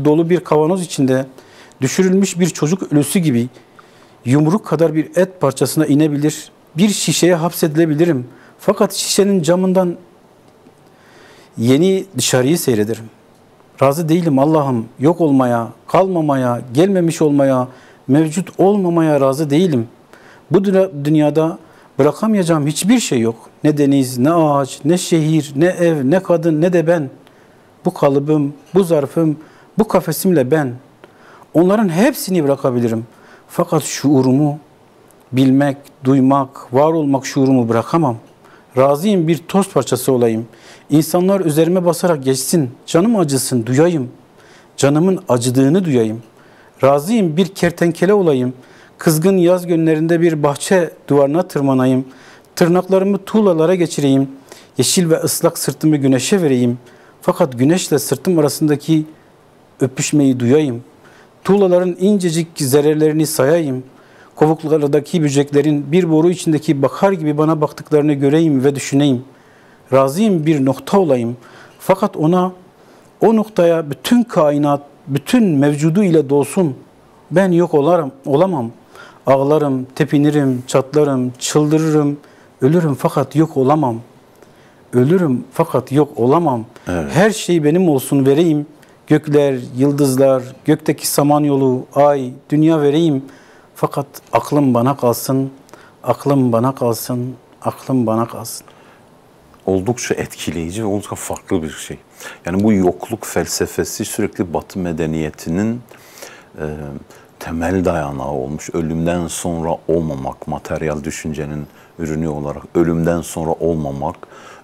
dolu bir kavanoz içinde düşürülmüş bir çocuk ölüsü gibi yumruk kadar bir et parçasına inebilir, bir şişeye hapsedilebilirim. Fakat şişenin camından yeni dışarıyı seyrederim. Razı değilim Allah'ım, yok olmaya, kalmamaya, gelmemiş olmaya, mevcut olmamaya razı değilim. Bu dünyada bırakamayacağım hiçbir şey yok. Ne deniz, ne ağaç, ne şehir, ne ev, ne kadın, ne de ben. Bu kalıbım, bu zarfım, bu kafesimle ben. Onların hepsini bırakabilirim. Fakat şuurumu, bilmek, duymak, var olmak şuurumu bırakamam. Razıyım bir toz parçası olayım. İnsanlar üzerime basarak geçsin, canım acısın, duyayım. Canımın acıdığını duyayım. Razıyım bir kertenkele olayım. Kızgın yaz günlerinde bir bahçe duvarına tırmanayım. Tırnaklarımı tuğlalara geçireyim. Yeşil ve ıslak sırtımı güneşe vereyim. Fakat güneşle sırtım arasındaki öpüşmeyi duyayım. Tuğlaların incecik zerrelerini sayayım. Kovuklardaki böceklerin bir boru içindeki bakar gibi bana baktıklarını göreyim ve düşüneyim. Razıyım bir nokta olayım. Fakat o noktaya bütün kainat, bütün mevcudu ile dolsun. Ben yok olamam. Ağlarım, tepinirim, çatlarım, çıldırırım, ölürüm fakat yok olamam. Ölürüm fakat yok olamam. Evet. Her şey benim olsun vereyim. Gökler, yıldızlar, gökteki samanyolu, ay, dünya vereyim. Fakat aklım bana kalsın, aklım bana kalsın, aklım bana kalsın. Oldukça etkileyici ve oldukça farklı bir şey. Yani bu yokluk felsefesi sürekli Batı medeniyetinin temel dayanağı olmuş. Ölümden sonra olmamak, materyal düşüncenin ürünü olarak ölümden sonra olmamak,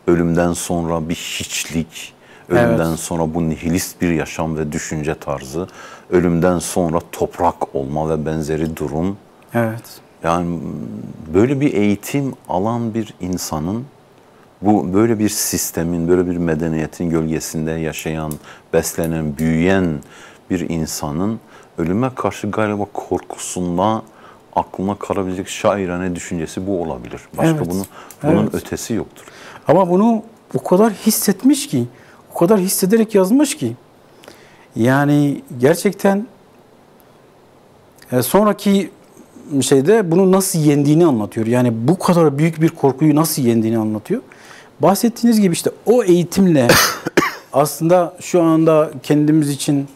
ölümden sonra bir hiçlik, ölümden sonra bu nihilist bir yaşam ve düşünce tarzı, ölümden sonra toprak olma ve benzeri durum. Evet. Yani böyle bir eğitim alan bir insanın, bu böyle bir sistemin, böyle bir medeniyetin gölgesinde yaşayan, beslenen, büyüyen bir insanın ölüme karşı galiba korkusunda aklına kalabilecek şairane düşüncesi bu olabilir. Başka bunun ötesi yoktur. Ama bunu o kadar hissetmiş ki, o kadar hissederek yazmış ki, yani gerçekten sonraki şeyde bunu nasıl yendiğini anlatıyor. Yani bu kadar büyük bir korkuyu nasıl yendiğini anlatıyor. Bahsettiğiniz gibi işte o eğitimle aslında şu anda kendimiz için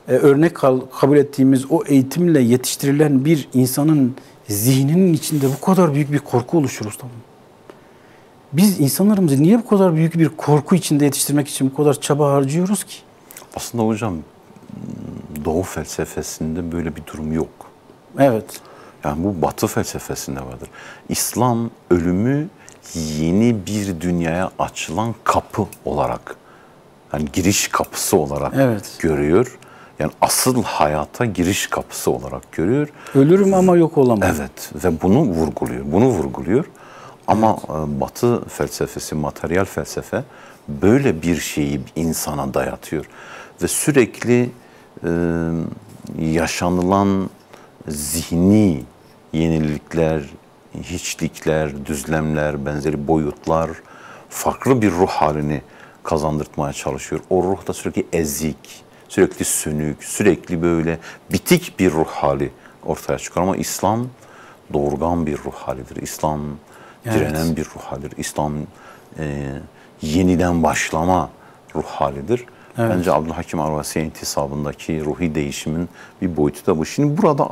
örnek kabul ettiğimiz o eğitimle yetiştirilen bir insanın zihninin içinde bu kadar büyük bir korku oluşur ustam. Biz insanlarımızı niye bu kadar büyük bir korku içinde yetiştirmek için bu kadar çaba harcıyoruz ki? Aslında hocam Doğu felsefesinde böyle bir durum yok. Evet. Yani bu Batı felsefesinde vardır. İslam ölümü yeni bir dünyaya açılan kapı olarak, yani giriş kapısı olarak görüyor. Yani asıl hayata giriş kapısı olarak görüyor. Ölürüm ama yok olamam. Evet ve bunu vurguluyor. Ama Batı felsefesi, materyal felsefe böyle bir şeyi insana dayatıyor. Ve sürekli yaşanılan zihni yenilikler, hiçlikler, düzlemler, benzeri boyutlar farklı bir ruh halini kazandırtmaya çalışıyor. O ruh da sürekli ezik, sürekli sönük, sürekli böyle bitik bir ruh hali ortaya çıkıyor. Ama İslam doğurgan bir ruh halidir. İslam direnen bir ruh halidir. İslam yeniden başlama ruh halidir. Evet. Bence Abdülhakim Arvasiye intisabındaki ruhi değişimin bir boyutu da bu. Şimdi burada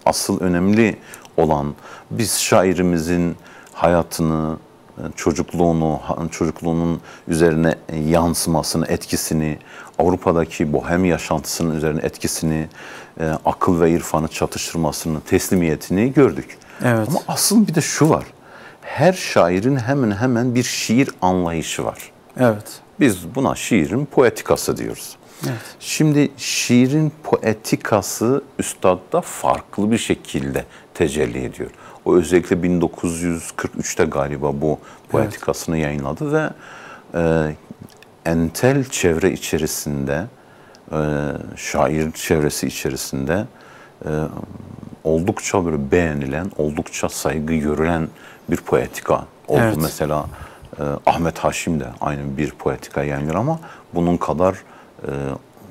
asıl önemli olan, biz şairimizin hayatını, çocukluğunun üzerine yansımasını, etkisini, Avrupa'daki bohem yaşantısının üzerine etkisini, akıl ve irfanı çatıştırmasını, teslimiyetini gördük. Evet. Ama asıl bir de şu var. Her şairin hemen bir şiir anlayışı var. Evet. Biz buna şiirin poetikası diyoruz. Evet. Şimdi şiirin poetikası üstadda farklı bir şekilde tecelli ediyor. O özellikle 1943'te galiba bu poetikasını yayınladı ve entel çevre içerisinde, şair çevresi içerisinde oldukça böyle beğenilen, oldukça saygı görülen bir poetika oldu. Evet. Mesela Ahmet Haşim de aynı bir poetika yayınlıyor ama bunun kadar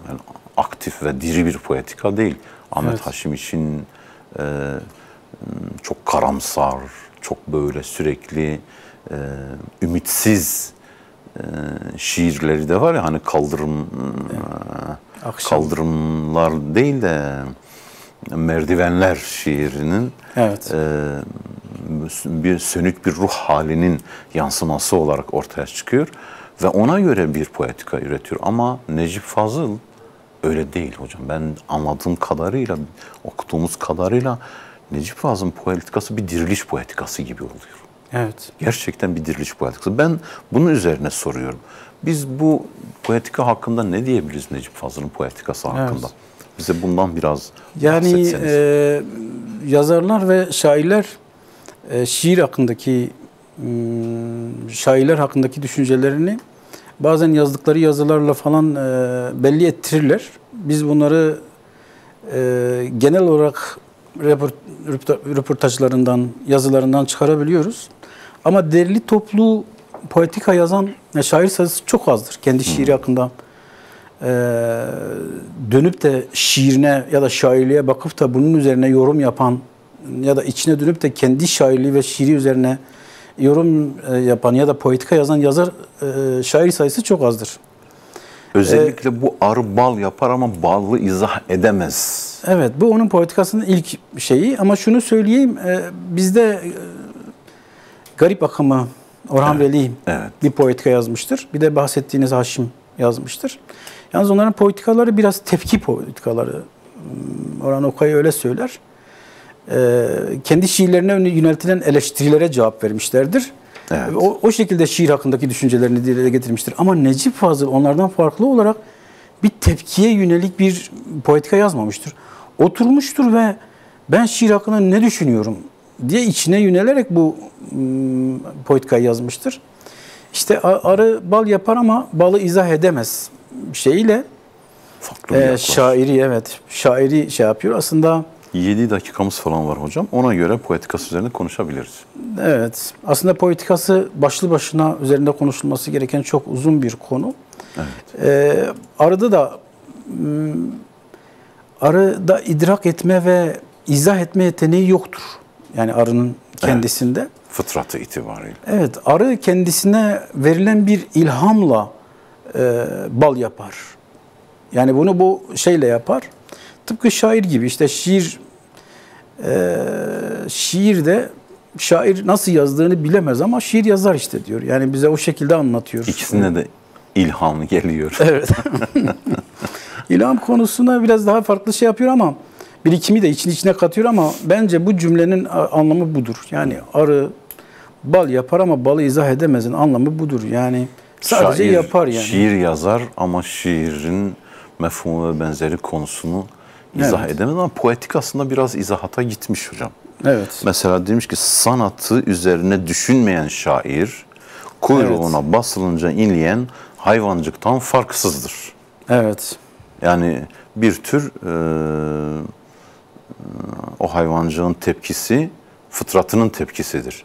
yani aktif ve diri bir poetika değil. Ahmet Haşim için çok karamsar, çok böyle sürekli ümitsiz şiirleri de var ya, hani kaldırımlar değil de merdivenler şiirinin bir sönük bir ruh halinin yansıması olarak ortaya çıkıyor ve ona göre bir poetika üretiyor. Ama Necip Fazıl öyle değil hocam. Ben anladığım kadarıyla, okuduğumuz kadarıyla Necip Fazıl'ın poetikası bir diriliş poetikası gibi oluyor. Evet. Gerçekten bir diriliş poetikası. Ben bunun üzerine soruyorum. Biz bu poetika hakkında ne diyebiliriz, Necip Fazıl'ın poetikası hakkında? Bize bundan biraz bahsetseniz. Yazarlar ve şairler şiir hakkındaki şairler hakkındaki düşüncelerini bazen yazdıkları yazılarla falan belli ettirirler. Biz bunları genel olarak röportajlarından, yazılarından çıkarabiliyoruz. Ama derli toplu poetika yazan şair sayısı çok azdır. Kendi şiiri hakkında dönüp de şiirine ya da şairliğe bakıp da bunun üzerine yorum yapan ya da içine dönüp de kendi şairliği ve şiiri üzerine yorum yapan ya da poetika yazan şair sayısı çok azdır. Özellikle bu arı bal yapar ama ballı izah edemez. Evet, bu onun poetikasının ilk şeyi. Ama şunu söyleyeyim, bizde Garip akımı Orhan Veli bir poetika yazmıştır. Bir de bahsettiğiniz Haşim yazmıştır. Yalnız onların poetikaları biraz tepki poetikaları. Orhan Okay öyle söyler. Kendi şiirlerine yöneltilen eleştirilere cevap vermişlerdir. Evet. O şekilde şiir hakkındaki düşüncelerini dile getirmiştir. Ama Necip Fazıl onlardan farklı olarak bir tepkiye yönelik bir poetika yazmamıştır. Oturmuştur ve ben şiir hakkında ne düşünüyorum diye içine yönelerek bu poetikayı yazmıştır. İşte arı bal yapar ama balı izah edemez şeyiyle şairi şey yapıyor. Aslında 7 dakikamız falan var hocam. Ona göre poetikası üzerine konuşabiliriz. Evet. Aslında poetikası başlı başına üzerinde konuşulması gereken çok uzun bir konu. Evet. Arıda idrak etme ve izah etme yeteneği yoktur. Yani arının kendisinde. Evet. Fıtratı itibariyle. Evet. Arı kendisine verilen bir ilhamla bal yapar. Yani bunu bu şeyle yapar. Tıpkı şair gibi. İşte şiirde şair nasıl yazdığını bilemez ama şiir yazar işte diyor. Yani bize o şekilde anlatıyor. İkisine de ilham geliyor. Evet. İlham konusuna biraz daha farklı şey yapıyor ama birikimi de içine katıyor ama bence bu cümlenin anlamı budur. Yani arı bal yapar ama balı izah edemezin anlamı budur. Yani sadece Şair, yapar yani. Şiir yazar ama şiirin mefhumu ve benzeri konusunu izah edemez ama poetik aslında biraz izahata gitmiş hocam. Evet. Mesela demiş ki sanatı üzerine düşünmeyen şair kuyruğuna basılınca inleyen hayvancıktan farksızdır. Evet. Yani bir tür o hayvancığın tepkisi fıtratının tepkisidir.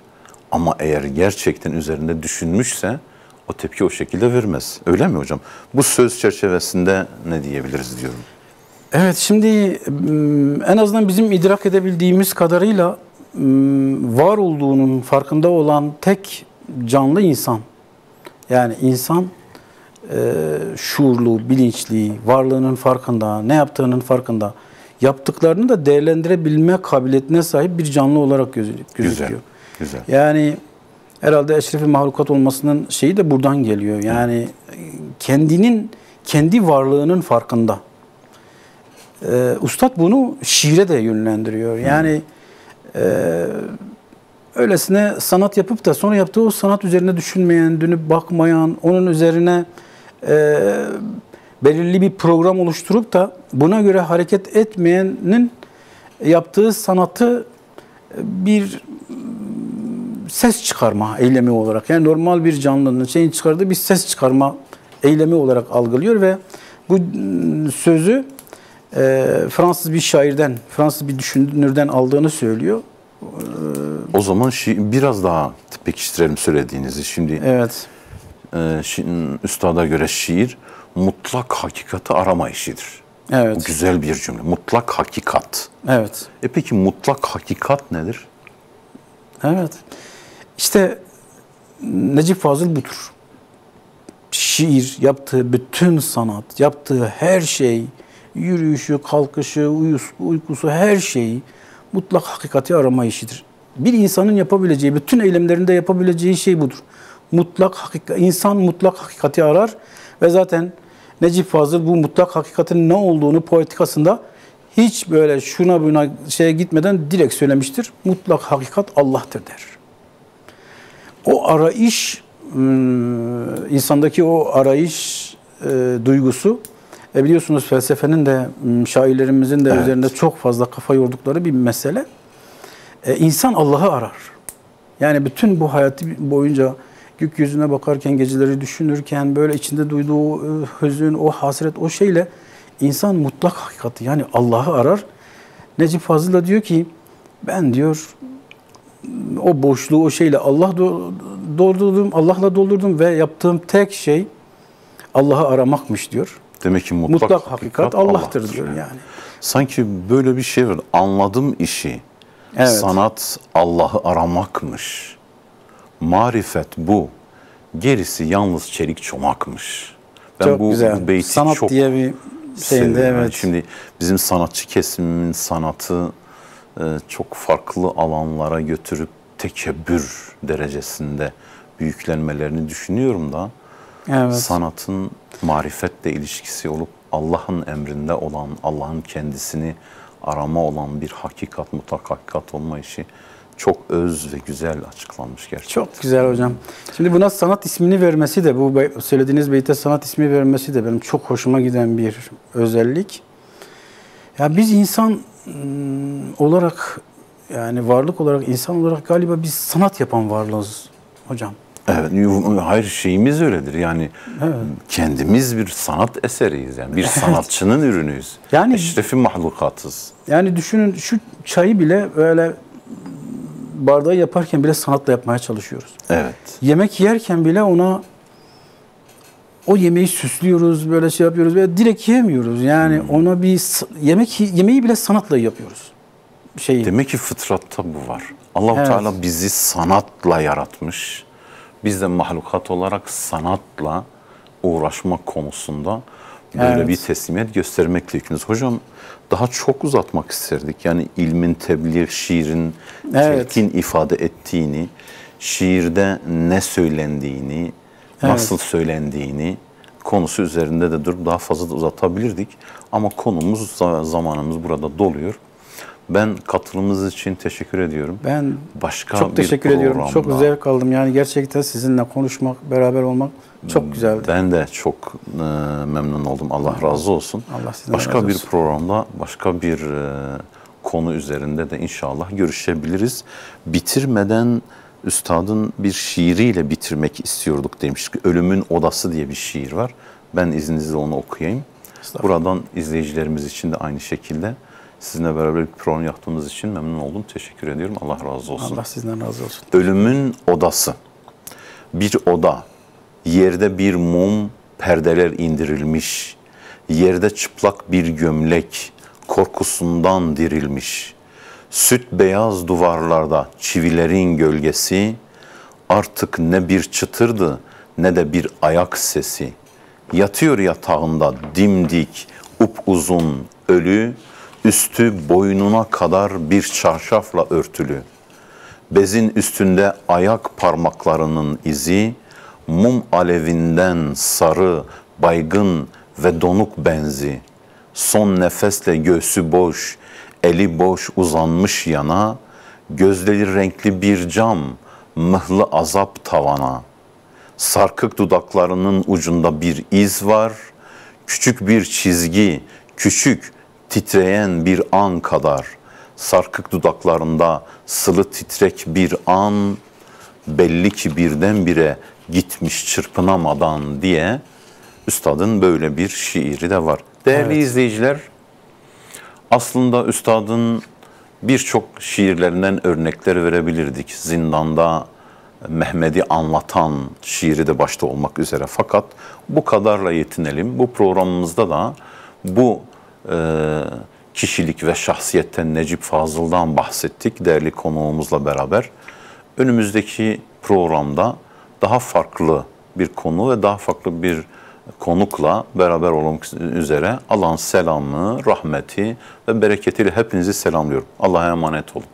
Ama eğer gerçekten üzerinde düşünmüşse o tepki o şekilde vermez. Öyle mi hocam? Bu söz çerçevesinde ne diyebiliriz diyorum. Evet, şimdi en azından bizim idrak edebildiğimiz kadarıyla var olduğunun farkında olan tek canlı insan. Yani insan şuurlu, bilinçli, varlığının farkında, ne yaptığının farkında, yaptıklarını da değerlendirebilme kabiliyetine sahip bir canlı olarak gözüküyor. Güzel. Yani herhalde eşrefi mahlukat olmasının şeyi de buradan geliyor. Yani kendi varlığının farkında. Üstad bunu şiire de yönlendiriyor. Yani öylesine sanat yapıp da sonra yaptığı o sanat üzerine düşünmeyen, dönüp bakmayan, onun üzerine belirli bir program oluşturup da buna göre hareket etmeyenin yaptığı sanatı bir ses çıkarma eylemi olarak, yani normal bir canlının şeyin çıkardığı bir ses çıkarma eylemi olarak algılıyor ve bu sözü Fransız bir şairden, Fransız bir düşünürden aldığını söylüyor. O zaman biraz daha pekiştirelim söylediğinizi. Şimdi evet. Üstada göre şiir mutlak hakikati arama işidir. Evet. Bu güzel bir cümle. Mutlak hakikat. Evet. Peki mutlak hakikat nedir? Evet. İşte Necip Fazıl budur. Şiir, yaptığı bütün sanat, yaptığı her şey, yürüyüşü, kalkışı, uykusu, her şeyi mutlak hakikati arama işidir. Bir insanın yapabileceği, bütün eylemlerinde yapabileceği şey budur. İnsan mutlak hakikati arar ve zaten Necip Fazıl bu mutlak hakikatin ne olduğunu poetikasında hiç böyle şuna buna şeye gitmeden direkt söylemiştir. Mutlak hakikat Allah'tır der. O arayış, insandaki o arayış duygusu, biliyorsunuz felsefenin de, şairlerimizin de üzerinde çok fazla kafa yordukları bir mesele. İnsan Allah'ı arar. Yani bütün bu hayatı boyunca gökyüzüne bakarken, geceleri düşünürken, böyle içinde duyduğu hüzün, o hasret, o şeyle insan mutlak hakikati, yani Allah'ı arar. Necip Fazıl da diyor ki, ben diyor o boşluğu o şeyle Allah'la doldurdum ve yaptığım tek şey Allah'ı aramakmış diyor. Demek ki mutlak hakikat Allah'tır diyor yani. Sanki böyle bir şey var. Anladım işi. Evet. Sanat Allah'ı aramakmış. Marifet bu. Gerisi yalnız çelik çomakmış. Ben çok güzel. Bu beyti sanat çok diye bir şeyinde evet. Yani şimdi bizim sanatçı kesimimin sanatı çok farklı alanlara götürüp tekebbür derecesinde büyüklenmelerini düşünüyorum da evet. Sanatın marifetle ilişkisi olup Allah'ın emrinde olan, Allah'ın kendisini arama olan bir hakikat, mutlak hakikat olma işi çok öz ve güzel açıklanmış gerçekten. Çok güzel hocam. Şimdi buna sanat ismini vermesi de, bu söylediğiniz beyte sanat ismi vermesi de benim çok hoşuma giden bir özellik. Ya biz insan olarak, yani varlık olarak, insan olarak galiba biz sanat yapan varlığız hocam. Evet, hayır şeyimiz öyledir. Yani evet. Kendimiz bir sanat eseriyiz. Yani bir sanatçının ürünüyüz. Yani eşrefi mahlukatız. Yani düşünün, şu çayı bile böyle bardağı yaparken bile sanatla yapmaya çalışıyoruz. Evet. Yemek yerken bile o yemeği süslüyoruz, böyle şey yapıyoruz ve direkt yemiyoruz. Yani ona bir yemeği bile sanatla yapıyoruz. Demek ki fıtratta bu var. Allah-u Teala bizi sanatla yaratmış. Biz de mahlukat olarak sanatla uğraşmak konusunda böyle bir teslimiyet göstermekle yükümlüyüz. Hocam daha çok uzatmak isterdik. Yani ilmin tebliğ, şiirin telkin ifade ettiğini, şiirde ne söylendiğini, nasıl söylendiğini konusu üzerinde de durup daha fazla da uzatabilirdik. Ama konumuz, zamanımız burada doluyor. Ben katılımınız için teşekkür ediyorum. Ben Başka çok teşekkür ediyorum. Çok programda- zevk aldım. Yani gerçekten sizinle konuşmak, beraber olmak çok güzeldi. Ben de çok memnun oldum. Allah razı olsun. Allah sizden Başka razı bir olsun. programda, başka bir konu üzerinde de inşallah görüşebiliriz. Bitirmeden üstadın bir şiiriyle bitirmek istiyorduk demiştik. Ölümün Odası diye bir şiir var. Ben izninizle onu okuyayım. Buradan izleyicilerimiz için de aynı şekilde sizinle beraber bir program yaptığımız için memnun oldum. Teşekkür ediyorum. Allah razı olsun. Allah sizden razı olsun. Ölümün Odası. Bir oda. Yerde bir mum, perdeler indirilmiş. Yerde çıplak bir gömlek, korkusundan dirilmiş. Süt beyaz duvarlarda çivilerin gölgesi, artık ne bir çıtırdı ne de bir ayak sesi. Yatıyor yatağında dimdik, upuzun ölü, üstü boynuna kadar bir çarşafla örtülü. Bezin üstünde ayak parmaklarının izi, mum alevinden sarı, baygın ve donuk benzi. Son nefesle göğsü boş, eli boş uzanmış yana, gözleri renkli bir cam, mıhlı azap tavana. Sarkık dudaklarının ucunda bir iz var, küçük bir çizgi, küçük, titreyen bir an kadar. Sarkık dudaklarında sılı titrek bir an, belli ki birdenbire gitmiş çırpınamadan diye üstadın böyle bir şiiri de var. Değerli izleyiciler, aslında üstadın birçok şiirlerinden örnekler verebilirdik. Zindanda Mehmet'i anlatan şiiri de başta olmak üzere. Fakat bu kadarla yetinelim. Bu programımızda da bu kişilik ve şahsiyetten Necip Fazıl'dan bahsettik değerli konuğumuzla beraber. Önümüzdeki programda daha farklı bir konu ve daha farklı bir konukla beraber olmak üzere Allah'ın selamı, rahmeti ve bereketiyle hepinizi selamlıyorum. Allah'a emanet olun.